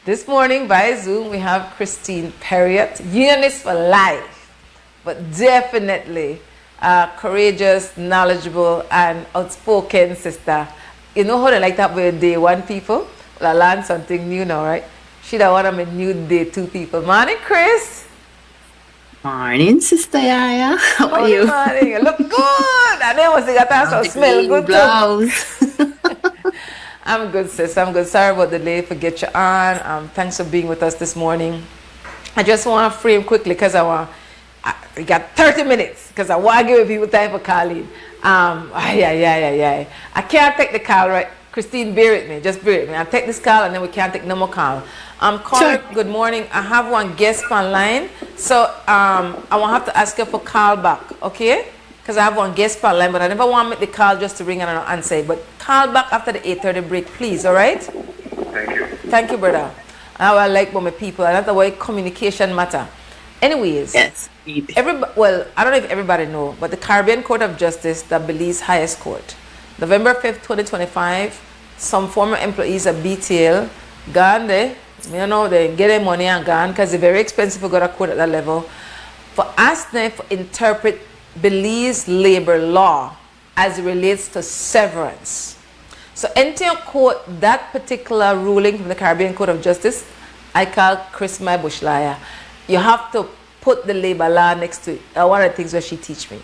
This morning via Zoom we have Christine Perriott, unionist for life, but definitely courageous, knowledgeable, and outspoken sister. You know how they like that with day one people? Well, I learned something new now, right? She that one of my new day two people. Morning, Chris. Morning, Sister Yaya. How are you? Morning. You look good. And then once you got that, so smell good too. I'm good, sis. I'm good. Sorry about the delay. Forget you on. Thanks for being with us this morning. I just want to frame quickly because we got 30 minutes because I want to give people time for calling. I can't take the call, right? Christine, bear with me. Just bear with me. I'll take this call and then we can't take no more call. Caller, sure. Good morning. I have one guest online. So I won't have to ask you for call back, okay? Because I have one guest online, but I never want to make the call just to ring and not answer. But call back after the 8:30 break, please, all right? Thank you. Thank you, brother. I like my people. I know the way communication matter. Anyways, yes. Well, I don't know if everybody know, but the Caribbean Court of Justice, the Belize highest court, November 5th, 2025, some former employees of BTL gone there. You know, they get their money and gone because it's very expensive to go to court at that level. For us then to interpret Belize labor law as it relates to severance. So enter your court that particular ruling from the Caribbean Court of Justice. I call Chris my bush liar. You have to put the labor law next to it. One of the things that she teach me.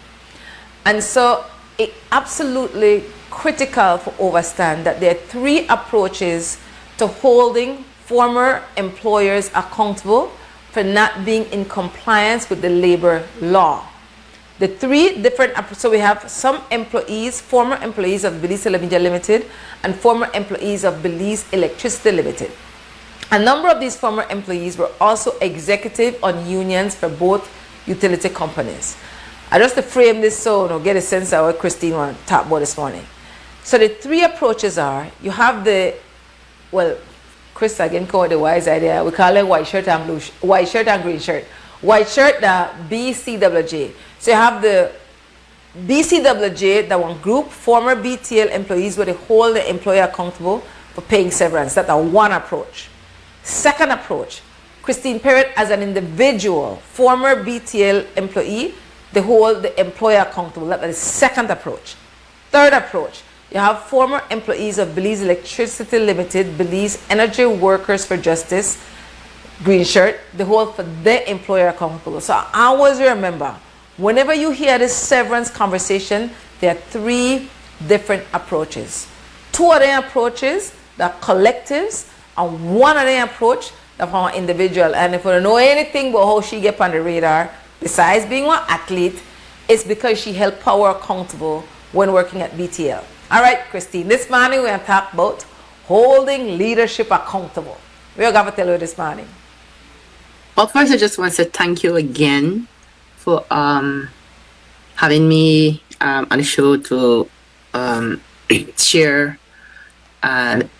And so it absolutely critical for overstand that there are three approaches to holding former employers accountable for not being in compliance with the labor law. The three different, so we have some employees, former employees of Belize Television Limited and former employees of Belize Electricity Limited. A number of these former employees were also executive on unions for both utility companies. I just to frame this so you get a sense of what Christine want to talk about this morning. So the three approaches are, you have the, well, Chris again called the wise idea. We call it white shirt and blue, white shirt and green shirt. White shirt, the BCWJ. So you have the BCWJ, that one group, former BTL employees where they hold the employer accountable for paying severance. That's a one approach. Second approach, Christine Perriott as an individual, former BTL employee, they hold the employer accountable. That's the second approach. Third approach, you have former employees of Belize Electricity Limited, Belize Energy Workers for Justice, green shirt, they hold for their employer accountable. So I always remember, whenever you hear this severance conversation, there are three different approaches. Two of the approaches, the collectives, and one of the approach, the from an individual. And if you don't know anything about how she get on the radar, besides being an athlete, it's because she held power accountable when working at BTL. All right, Christine, this morning we're going to talk about holding leadership accountable. We're going to tell you this morning. Well, first I just want to say thank you again for having me on the show to share and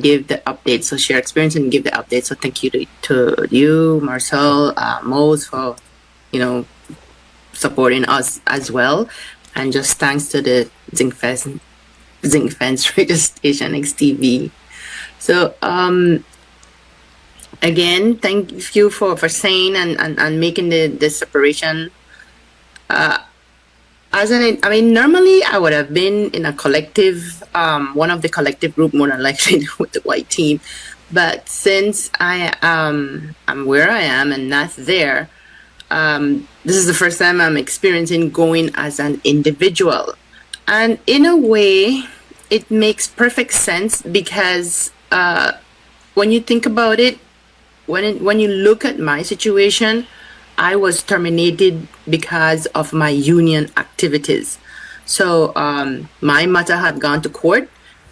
give the updates. So share experience and give the updates. So thank you to you, Marcel, Mose, for supporting us as well. And just thanks to the Zinc Fence radio station XTV. So again, thank you for saying and making the separation. Normally I would have been in a collective, one of the collective group more than likely with the white team. But since I'm where I am and not there, this is the first time I'm experiencing going as an individual. And in a way, it makes perfect sense because when you think about it, when you look at my situation, I was terminated because of my union activities. So my matter had gone to court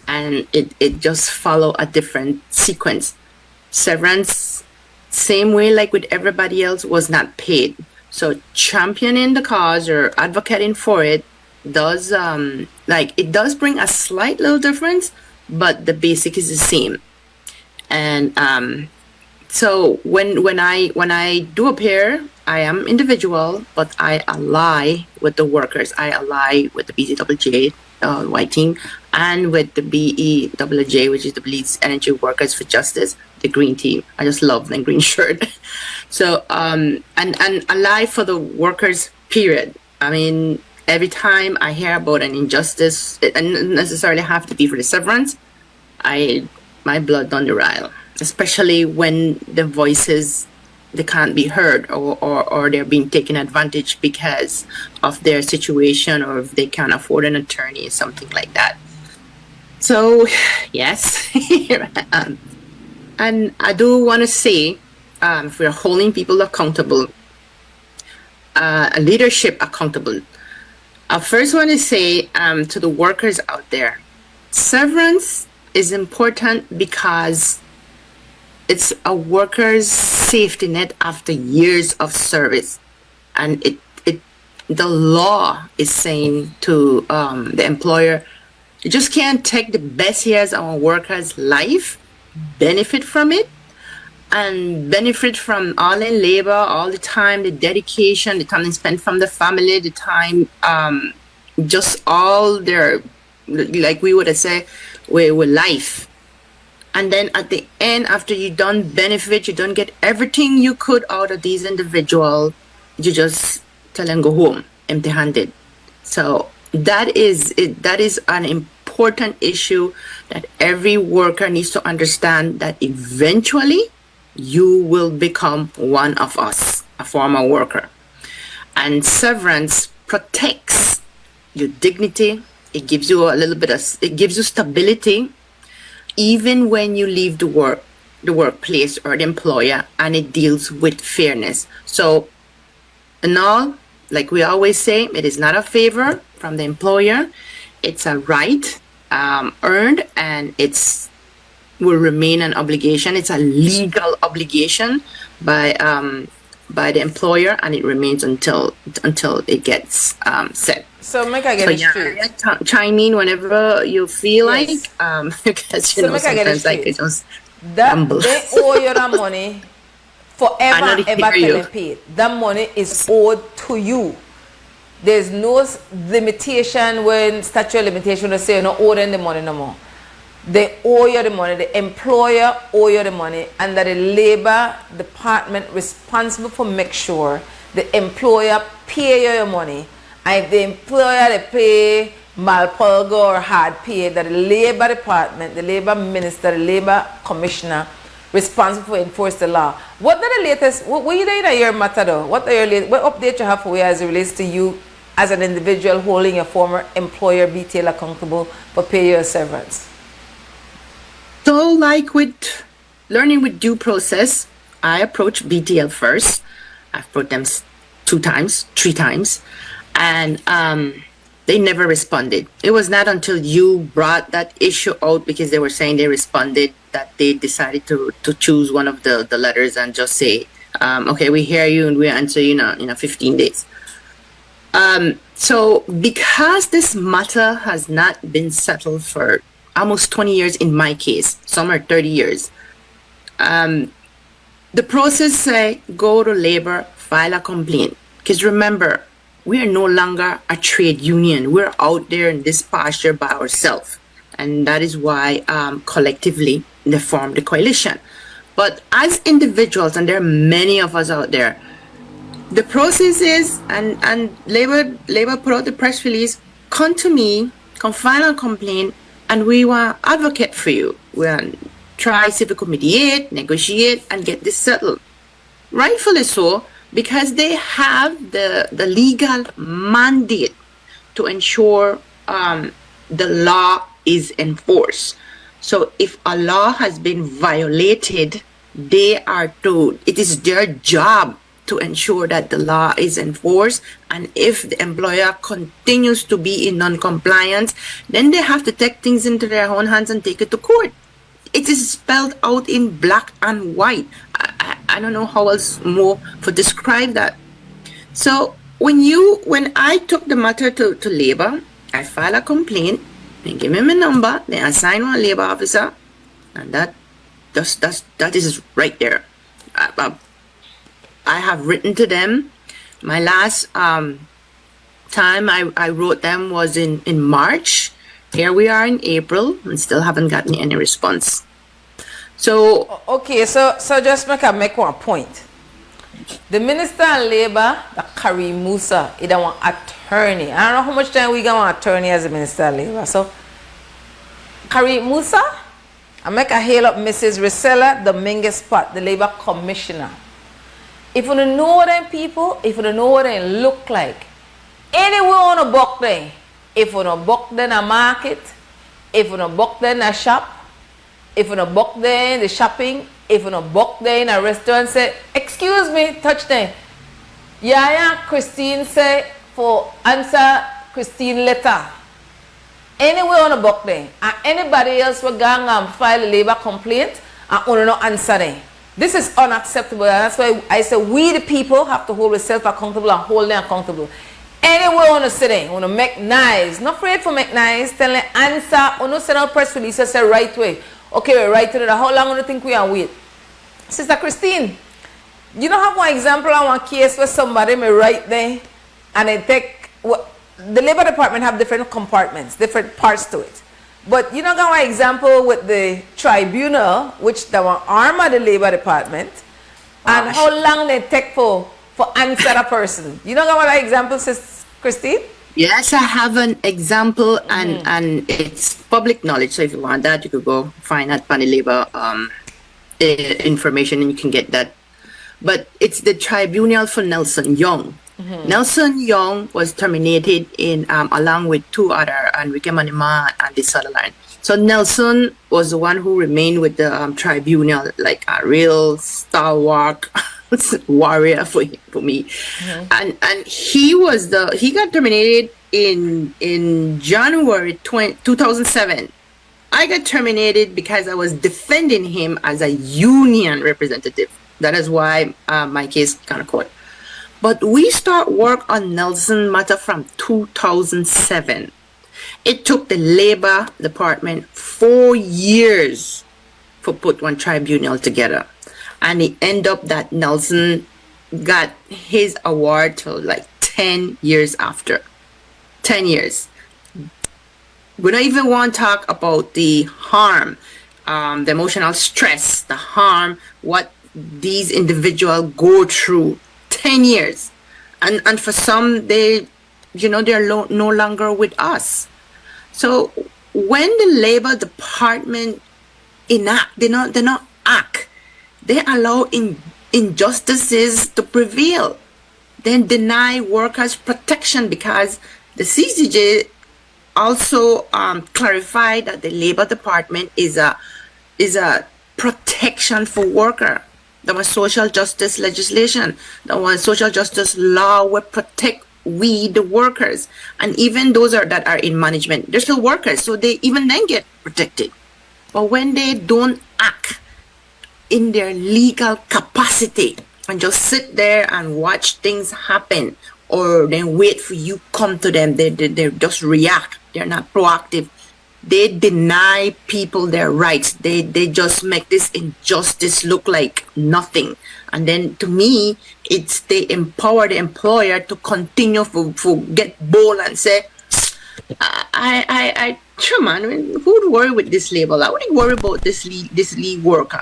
and it just followed a different sequence. Severance, same way like with everybody else, was not paid. So championing the cause or advocating for it does it does bring a slight little difference, but the basic is the same. And so when I do appear, I am individual, but I ally with the workers. I ally with the BCWJ white team, and with the BEWJ, which is the Belize Energy Workers for Justice, the green team. I just love the green shirt. So, and alive for the workers, period. I mean, every time I hear about an injustice, it doesn't necessarily have to be for the severance, my blood don't rile, especially when the voices, they can't be heard, or they're being taken advantage because of their situation, or if they can't afford an attorney or something like that. So, yes, here I am. And I do want to say, if we're holding people accountable, leadership accountable, I first want to say to the workers out there, severance is important because it's a worker's safety net after years of service. And the law is saying to the employer, you just can't take the best years of a worker's life, benefit from it, and benefit from all in labor, all the time, the dedication, the time they spend from the family, the time, just all their, like we would say, with life. And then at the end, after you don't benefit, you don't get everything you could out of these individuals, you just tell them go home empty-handed. So that is an important issue that every worker needs to understand, that eventually you will become one of us, a former worker. And severance protects your dignity. It gives you it gives you stability, even when you leave the workplace or the employer, and it deals with fairness. So, in all, like we always say, it is not a favor from the employer. It's a right earned, and will remain an obligation. It's a legal obligation by the employer, and it remains until it gets set. So make I get it straight. Chime in whenever you feel like, because sometimes I could just ramble. They owe you that money forever and ever till they pay. That money is owed to you. There's no limitation when statute of limitation will say you're not owing the money no more. They owe you the money, the employer owe you the money, and that the labor department responsible for make sure the employer pay you your money. And if the employer they pay malpolgo or hard pay, that the labor department, the labor minister, the labor commissioner responsible for enforce the law. What are the latest, what are you in your matter though? What update you have for you as it relates to you as an individual holding your former employer BTL accountable for pay your severance? So like with learning with due process, I approached BTL first. I've approached them 2 times, 3 times, and they never responded. It was not until you brought that issue out, because they were saying they responded, that they decided to choose one of the letters and just say, okay, we hear you and we answer you in 15 days. So because this matter has not been settled for almost 20 years in my case, some are 30 years, the process say go to labor, file a complaint. Because remember, we are no longer a trade union. We're out there in this pasture by ourselves. And that is why collectively they formed the coalition. But as individuals, and there are many of us out there, the process is, and labor put out the press release, come to me, come file a complaint, and we will advocate for you. We'll try see if we could mediate, negotiate, and get this settled. Rightfully so, because they have the legal mandate to ensure the law is enforced. So if a law has been violated, it is their job to ensure that the law is enforced. And if the employer continues to be in non-compliance, then they have to take things into their own hands and take it to court. It is spelled out in black and white. I don't know how else more to describe that. So when I took the matter to labor, I filed a complaint, they give me my number, they assign one labor officer, and that is right there. I have written to them. My last time I wrote them was in March, here we are in April and still haven't gotten any response. So okay, so just make one point. The Minister of Labour, Karim Musa, is one attorney. I don't know how much time we got an attorney as a Minister of Labour. So Karim Musa, I make a hail up Mrs. Risela Dominguez Pot, the Labour Commissioner. If you don't know them people, if you don't know what they look like, anywhere on a buck there, if you don't buck them in a market, if you don't buck them in a shop, if you don't buck them in the shopping, if you don't buck them in a restaurant, say, excuse me, touch them. Yeah, Christine say, for answer Christine letter. Anywhere on a buck there, and anybody else will go and file a labor complaint and only not answer them. This is unacceptable, and that's why I say we the people have to hold ourselves accountable and hold them accountable. Anywhere on the city, on to make nice, not afraid for make nice, tell them answer, on to send out press release and say right way. Okay, we're right to it. How long do you think we are wait? Sister Christine, you don't have one example of one case where somebody may write there and they take, the Labor Department have different compartments, different parts to it. But you know got one example with the tribunal, which the one arm of the Labor Department, and how long they take for answer a person. You know got one example, Sis Christine? yes, I have an example, and it's public knowledge. So if you want that, you could go find that on the labor information, and you can get that. But it's the tribunal for Nelson Young. Nelson Young was terminated in along with two other, Enrique Manima and the Sutherland. So Nelson was the one who remained with the tribunal, like a real stalwart warrior for me. And he got terminated in January 2007. I got terminated because I was defending him as a union representative. That is why my case kind of caught. But we start work on Nelson matter from 2007. It took the Labor Department 4 years to put one tribunal together. And it ended up that Nelson got his award till like 10 years after. 10 years. We don't even want to talk about the harm, the emotional stress, the harm, what these individuals go through. 10 years. And for some, they're no longer with us. So when the Labor Department enact, they not act, they allow injustices to prevail, then deny workers protection, because the CCJ also clarified that the Labor Department is a protection for worker. There was social justice legislation. There was social justice law will protect we, the workers. And even those that are in management, they're still workers. So they even then get protected. But when they don't act in their legal capacity and just sit there and watch things happen, or then wait for you come to them, they just react. They're not proactive. They deny people their rights. They just make this injustice look like nothing. And then to me, it's they empower the employer to continue for get bold and say, sure man, who would worry with this label? I wouldn't worry about this lead worker.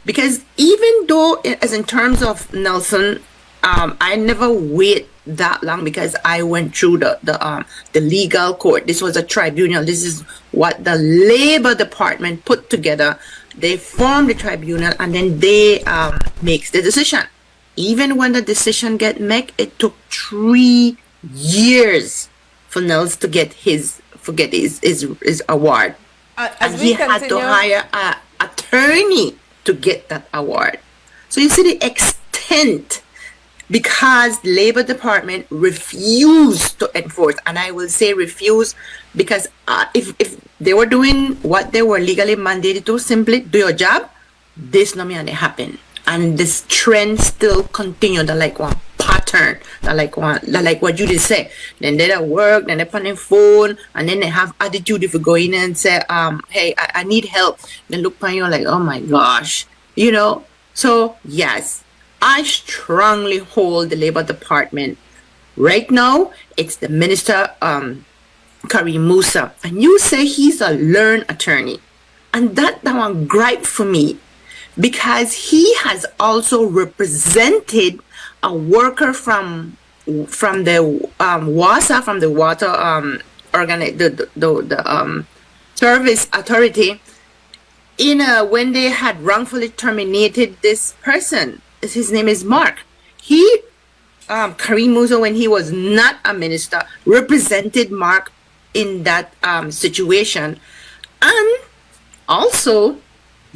Because even though, as in terms of Nelson, I never wait that long because I went through the legal court. This was a tribunal. This is what the Labor Department put together. They formed the tribunal and then they makes the decision. Even when the decision get made, it took 3 years for Nels to get his award. And he had to hire an attorney to get that award. So you see the extent, because the Labor Department refused to enforce, and I will say refuse because if they were doing what they were legally mandated to, simply do your job, this not may happen. And this trend still continued, like one pattern, like what you just say. Then they work, then they put on their phone, and then they have attitude if you go in and say, hey, I need help. Then look on you like, oh my gosh, So yes, I strongly hold the Labor Department. Right now, it's the Minister Karim Musa, and you say he's a learned attorney. And that one gripe for me, because he has also represented a worker from the WASA, from the water service authority, when they had wrongfully terminated this person. His name is Mark. Karim Musa, when he was not a minister, represented Mark in that situation, and also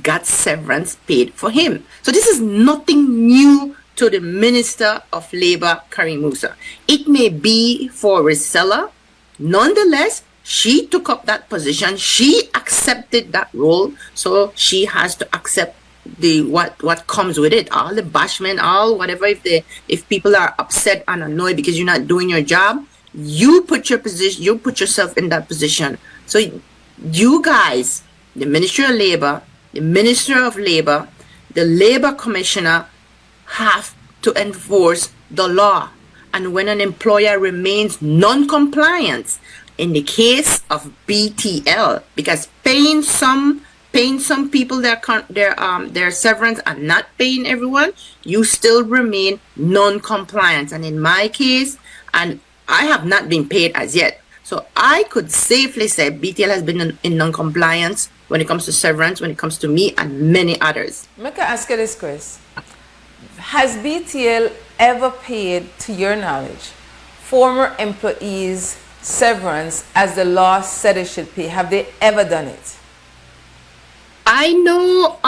got severance paid for him. So this is nothing new to the Minister of Labor, Karim Musa. It may be for reseller. Nonetheless, she took up that position. She accepted that role. So she has to accept what comes with it. All the bashment, all whatever. If people are upset and annoyed because you're not doing your job, you put yourself in that position. So you guys, the Ministry of Labor, the Minister of Labor, the Labor Commissioner, have to enforce the law. And when an employer remains non-compliant, in the case of BTL, because paying some people their severance and not paying everyone, you still remain non-compliant. And in my case, and I have not been paid as yet, so I could safely say BTL has been in non-compliance when it comes to severance, when it comes to me and many others. May I ask you this, Chris? Has BTL ever paid, to your knowledge, former employees severance as the law said it should pay? Have they ever done it? I know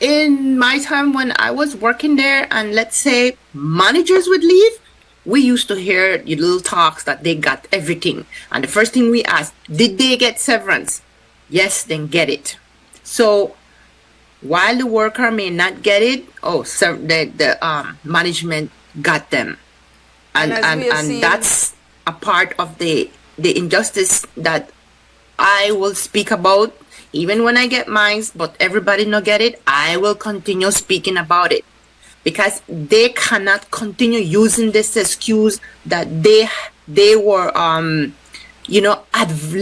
in my time when I was working there, and let's say managers would leave, we used to hear the little talks that they got everything. And the first thing we asked, did they get severance? Yes, then get it. So while the worker may not get it, the management got them. And that's a part of the injustice that I will speak about, even when I get mine, but everybody not get it. I will continue speaking about it, because they cannot continue using this excuse that they were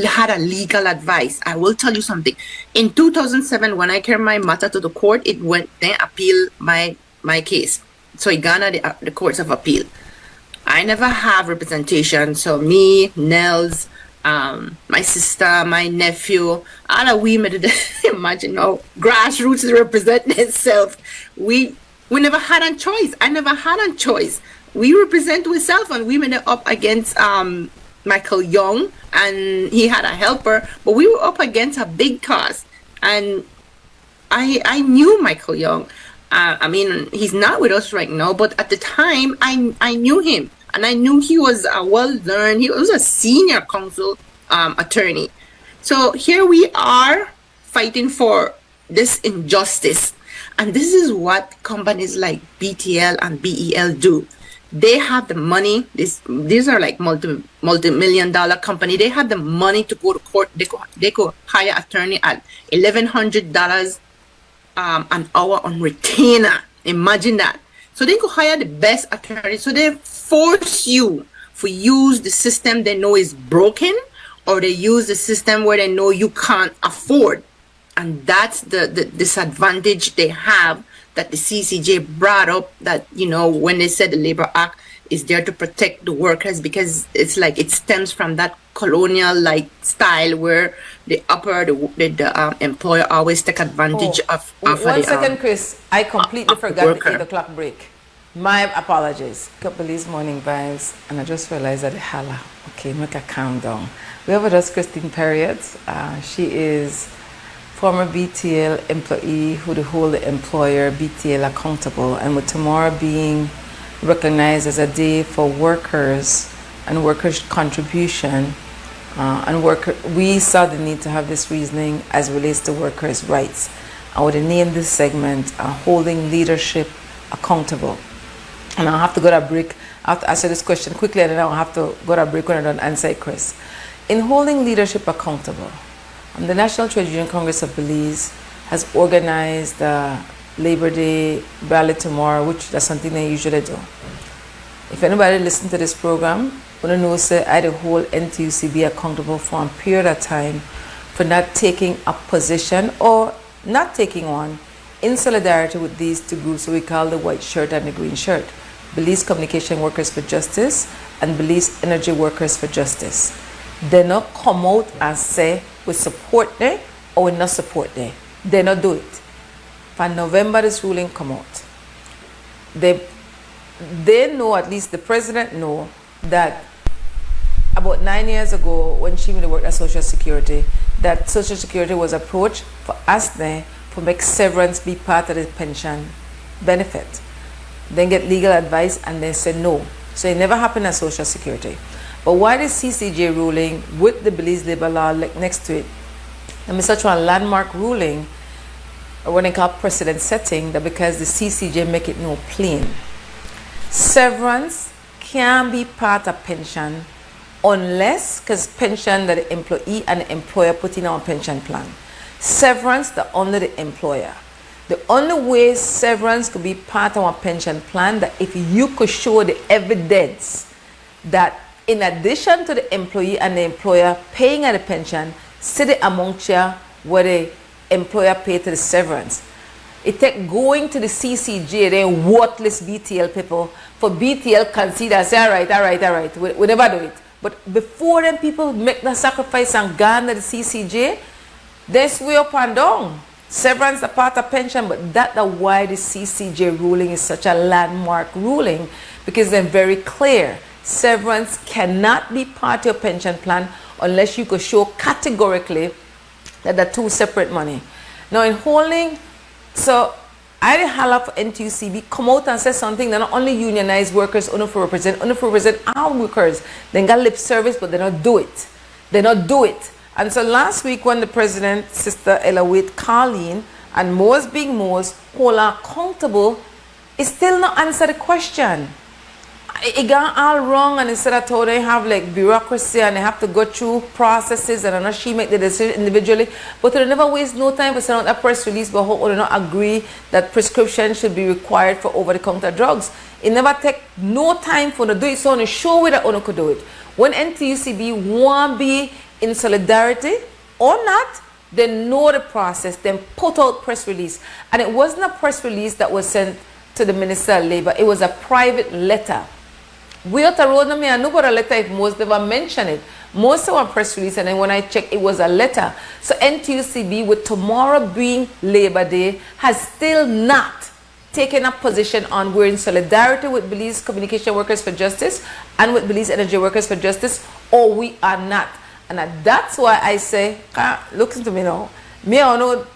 had a legal advice. I will tell you something. In 2007, when I carried my matter to the court, it went, then appeal my case. So it garnered the courts of appeal. I never have representation. So me, Nels, my sister, my nephew, all the women, imagine how grassroots represent themselves. We never had a choice. I never had a choice. We represent ourselves, and we went up against Michael Young, and he had a helper, but we were up against a big cause. And I knew Michael Young. I mean, he's not with us right now, but at the time I knew him, and I knew he was a well-learned, he was a senior counsel attorney. So here we are fighting for this injustice. And this is what companies like BTL and BEL do. They have the money. These are like multi-million-dollar company. They have the money to go to court. They could hire attorney at $1,100 an hour on retainer. Imagine that. So they could hire the best attorney. So they force you to use the system they know is broken, or they use the system where they know you can't afford. And that's the disadvantage they have, that the CCJ brought up, that, when they said the Labor Act is there to protect the workers, because it's like it stems from that colonial-like style where the employer always take advantage of 1 second, Chris. I completely forgot the 8 o'clock break. My apologies. Police morning vibes, and I just realized that the holla. Okay, make a calm down. We have with us Christine Perriott. She is former BTL employee who hold the employer BTL accountable, and with tomorrow being recognized as a day for workers and workers' contribution, we saw the need to have this reasoning as relates to workers' rights. I would name this segment Holding Leadership Accountable. And I'll have to go to a break. I have to answer this question quickly, and then I'll have to go to a break when I don't answer it, Chris. In holding leadership accountable, the National Trade Union Congress of Belize has organized Labor Day rally tomorrow, which is something they usually do. If anybody listens to this program, want to know, say, I the whole NTUCB accountable for a period of time for not taking a position or not taking one in solidarity with these two groups we call the white shirt and the green shirt. Belize Communication Workers for Justice and Belize Energy Workers for Justice. They not come out and say we support them or we not support them. They not do it. For November this ruling come out. They know, at least the president know, that about 9 years ago when she worked at Social Security, that Social Security was approached for us there to make severance be part of the pension benefit. Then get legal advice and they said no. So it never happened at Social Security. But why the CCJ ruling with the Belize labor law next to it, and such a landmark ruling, or what they call precedent setting, that because the CCJ make it no plain. Severance can be part of pension unless, because pension that the employee and the employer put in our pension plan. Severance the under the employer. The only way severance could be part of our pension plan, that if you could show the evidence that in addition to the employee and the employer paying at the pension, sit amongst you where the employer paid to the severance. It take going to the CCJ, then worthless BTL people, for BTL consider, say, all right, we never do it. But before them people make the sacrifice and gone to the CCJ, they swear up and down. Severance a part of pension, but that's why the CCJ ruling is such a landmark ruling, because they're very clear. Severance cannot be part of your pension plan unless you could show categorically that they're two separate money. Now in holding, so I holla for NTUCB, come out and say something. They're not only unionized workers, only for represent all workers. They got lip service, but they don't do it. They don't do it. And so last week when the president, Sister Ella Waite, Colleen, and Mose being Mose, hold her accountable, it still not answer the question. It got all wrong, and instead of how they have like bureaucracy and they have to go through processes, and I know she make the decision individually, but they never waste no time to send out a press release but how they not agree that prescription should be required for over-the-counter drugs. It never take no time for them to do it, so on a show where that one could do it. When NTUCB want be in solidarity or not, they know the process, then put out press release. And it wasn't a press release that was sent to the Minister of Labour, it was a private letter. We out the road, I know about a letter if most never mention it. Most of our press release, and then when I checked, it was a letter. So NTUCB, with tomorrow being Labour Day, has still not taken a position on we're in solidarity with Belize Communication Workers for Justice and with Belize Energy Workers for Justice, or we are not. And that's why I say, listen to me now. Me, I know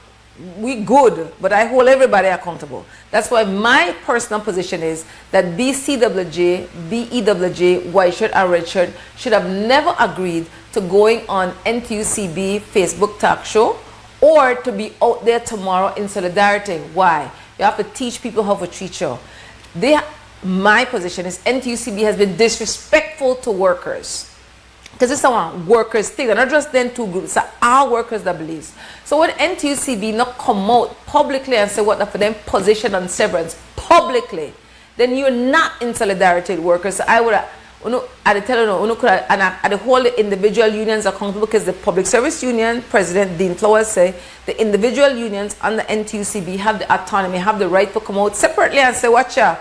we good, but I hold everybody accountable. That's why my personal position is that BCWJ, BEWJ, White Shirt and Red Shirt should have never agreed to going on NTUCB Facebook talk show or to be out there tomorrow in solidarity. Why? You have to teach people how to treat you. My position is NTUCB has been disrespectful to workers. Because it's a workers thing, and not just then two groups, it's our workers that believes. So when NTUCB not come out publicly and say what for them position on severance publicly, then you're not in solidarity with workers. So I would I'd tell you, and I'd hold the individual unions accountable, because the Public Service Union President Dean Flowers say the individual unions under NTUCB have the autonomy, have the right to come out separately and say, watch ya,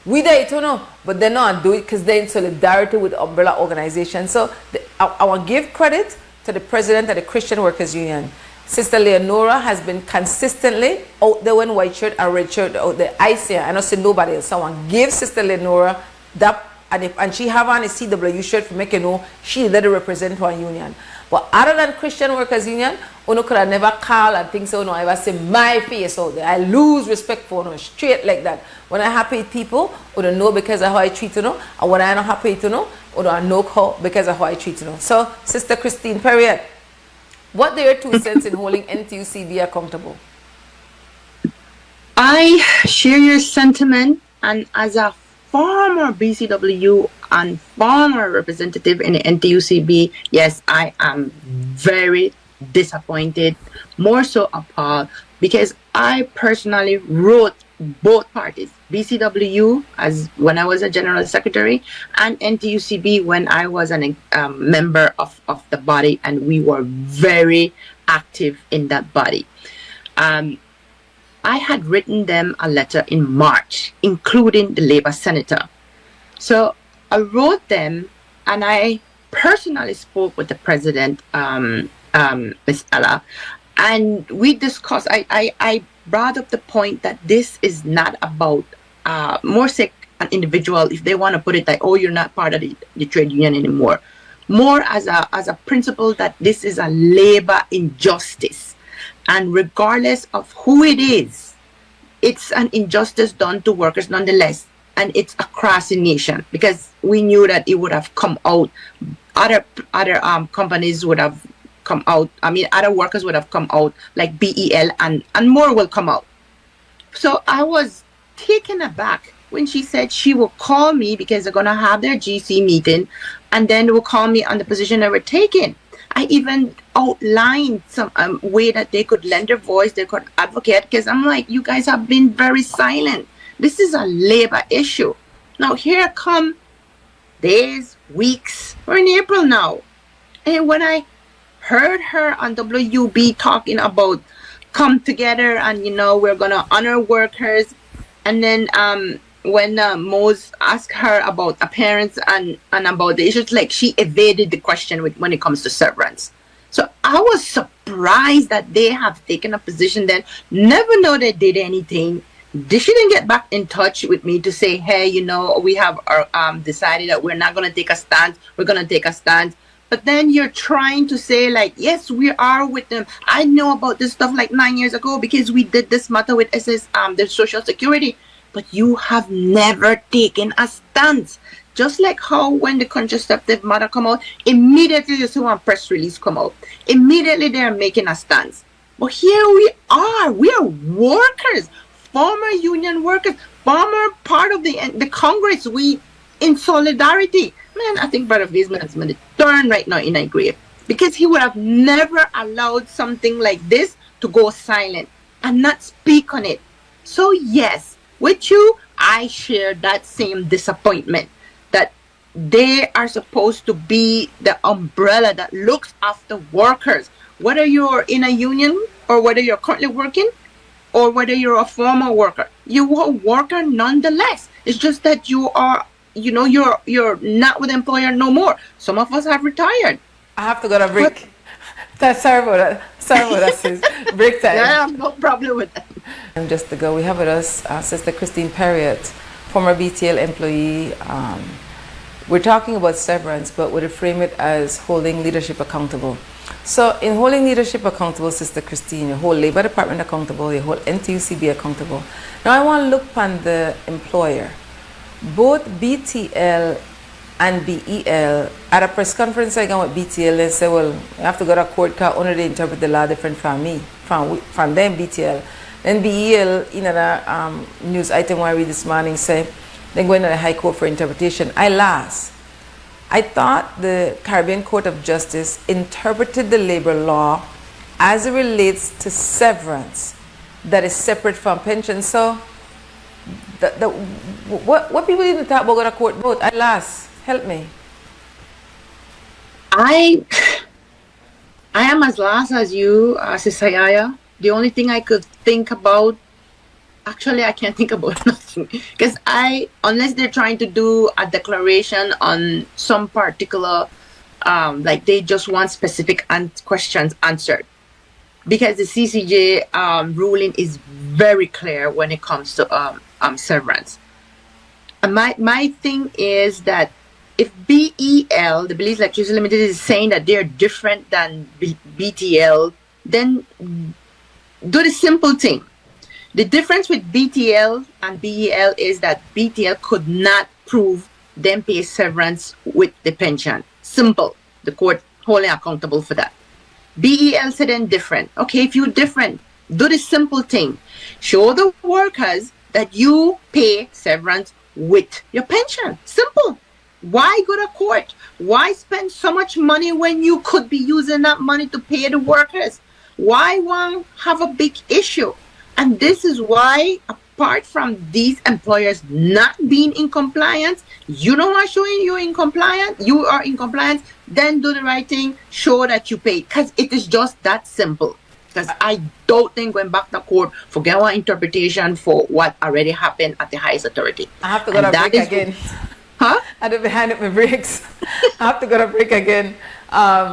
we there, you know, but they're not do it because they're in solidarity with the umbrella organization. So I want to give credit to the president of the Christian Workers Union. Sister Leonora has been consistently out there in white shirt and red shirt out there. I see her. I don't see nobody else. So I want to give Sister Leonora that, and she have on a CWU shirt for making know she let her represent one union. But other than Christian Workers Union, you could have never call and think so, no, I ever say my face out there. I lose respect for no straight like that. When I happy people, you don't know because of how I treat you, and when I'm not happy, you know, you don't know how because of how I treat you. So, Sister Christine Perriott, what are your 2 cents in holding NTUCB accountable? I share your sentiment, and as a former BCW and former representative in the NTUCB, yes, I am very disappointed, more so appalled, because I personally wrote both parties, BCW as when I was a general secretary, and NTUCB when I was a member of the body, and we were very active in that body. I had written them a letter in March, including the Labour senator. So I wrote them, and I personally spoke with the president, Ms. Ella, and we discussed. I brought up the point that this is not about more sick an individual if they want to put it like, oh, you're not part of the trade union anymore. More as a principle that this is a labor injustice, and regardless of who it is, it's an injustice done to workers nonetheless, and it's across the nation, because we knew that it would have come out. Other companies would have come out. I mean, other workers would have come out, like BEL, and more will come out. So I was taken aback when she said she will call me because they're going to have their GC meeting, and then they will call me on the position they were taking. I even outlined some way that they could lend their voice, they could advocate, because I'm like, you guys have been very silent. This is a labor issue. Now here come days, weeks, we're in April now. And when I heard her on WUB talking about come together and, you know, we're going to honor workers. And then when Mose asked her about appearance and about the issues, like she evaded the question when it comes to severance. So I was surprised that they have taken a position then, never know they did anything. They shouldn't get back in touch with me to say, hey, you know, we have decided that we're not going to take a stand. We're going to take a stand. But then you're trying to say, like, yes, we are with them. I know about this stuff like 9 years ago because we did this matter with the Social Security. But you have never taken a stance. Just like how when the contraceptive matter come out, immediately you see one press release come out. Immediately they are making a stance. But here we are. We are workers, former union workers, former part of the Congress. We in solidarity. Man, I think Brother Wiesman has made a turn right now in a grave, because he would have never allowed something like this to go silent and not speak on it. So yes, with you, I share that same disappointment that they are supposed to be the umbrella that looks after workers, whether you're in a union or whether you're currently working or whether you're a former worker. You are a worker nonetheless. It's just that you are, you know, you're not with the employer no more. Some of us have retired. I have to go to break. Sorry about that. Sorry about that, sis. Break time. Yeah, no problem with that. And just to go, we have with us Sister Christine Perriott, former BTL employee. We're talking about severance, but we'll frame it as holding leadership accountable. So in holding leadership accountable, Sister Christine, you hold Labor Department accountable, you hold NTUCB accountable. Now I want to look upon the employer. Both BTL and BEL, at a press conference I got with BTL, they say, well, you have to go to court because only they interpret the law different from me, from them, BTL. Then BEL, in a news item I read this morning, say, they're going to the High Court for interpretation. I thought the Caribbean Court of Justice interpreted the labor law as it relates to severance that is separate from pension. So, what people even talk about going to court both? Help me. I am as lost as you, Sister Yaya. The only thing I could think about, actually I can't think about nothing, because unless they're trying to do a declaration on some particular, like they just want specific questions answered, because the CCJ ruling is very clear when it comes to severance. And my thing is that if BEL, the Belize Electricity Limited, is saying that they're different than BTL, then do the simple thing. The difference with BTL and BEL is that BTL could not prove them pay severance with the pension. Simple. The court holding accountable for that. BEL said then different. Okay, if you're different, do the simple thing. Show the workers that you pay severance with your pension. Simple. Why go to court? Why spend so much money when you could be using that money to pay the workers? Why want have a big issue? And this is why apart from these employers not being in compliance, you don't want showing you in compliance, you are in compliance, then do the right thing, show that you pay. Because it is just that simple. Because I don't think going back to court, forget our interpretation for what already happened at the highest authority. I have to go to break again. Huh? I don't behind my breaks. I have to go to break again.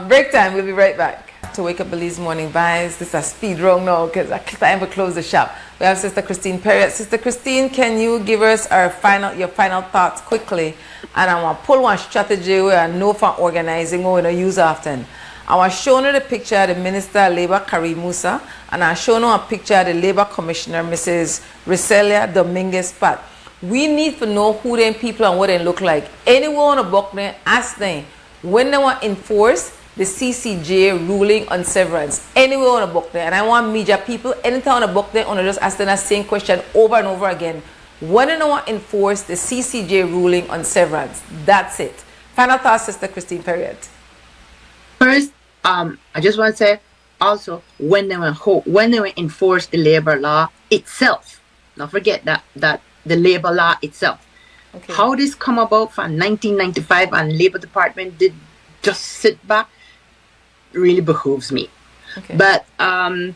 Break time. We'll be right back. To Wake Up Belize Morning Vibes. This is a speed wrong now because I time to close the shop. We have Sister Christine Perriott. Sister Christine, can you give us your final thoughts quickly? And I want to pull one strategy we know from organizing we don't use often. I want to show you the picture of the Minister of Labor, Karim Musa, and I show you a picture of the Labor Commissioner, Mrs. Riselia Dominguez Pat. We need to know who them people and what they look like. Anyone on the book there, ask them when they want to enforce the CCJ ruling on severance. Anywhere on the book there. And I want media people, anytime on the book there, on just ask them that same question over and over again. When they want to enforce the CCJ ruling on severance. That's it. Final thoughts, Sister Christine Perriott. First, I just want to say also when they will enforce the labor law itself. Don't forget that the labor law itself. Okay. How this come about from 1995 and Labor Department did just sit back really behooves me. Okay. But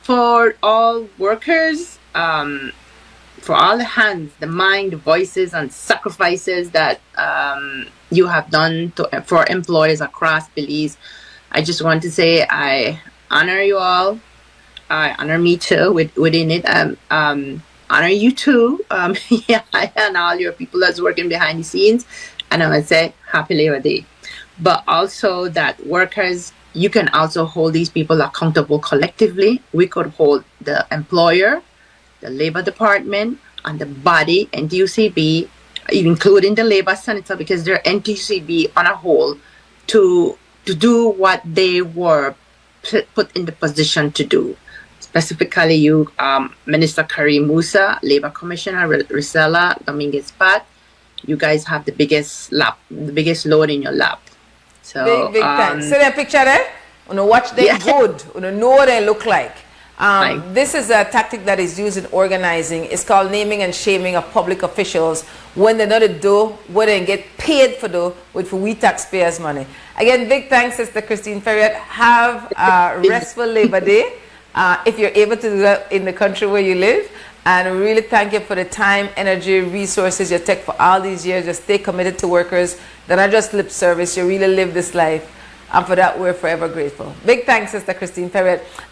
for all workers, for all the hands, the mind, the voices, and sacrifices that you have done for employees across Belize, I just want to say I honor you all. I honor me too within it. Honor you too. Yeah, and all your people that's working behind the scenes. And I would say happy Labor Day. But also that workers, you can also hold these people accountable collectively. We could hold the employer, the Labor Department, and the body, NTUCB, including the Labor Senator, because they're NTUCB on a whole, to do what they were put in the position to do. Specifically, you, Minister Karim Musa, Labor Commissioner Risela Dominguez Pat, you guys have the biggest load in your lap. So, big time. See that picture there? Watch them good. Know what they look like. This is a tactic that is used in organizing. It's called naming and shaming of public officials when they don't do what they get paid for do with we taxpayers' money. Again, big thanks, Sister Christine Perriott. Have a restful Labor Day if you're able to do that in the country where you live. And really thank you for the time, energy, resources you take for all these years. Just stay committed to workers that are just lip service. You really live this life. And for that, we're forever grateful. Big thanks, Sister Christine Perriott.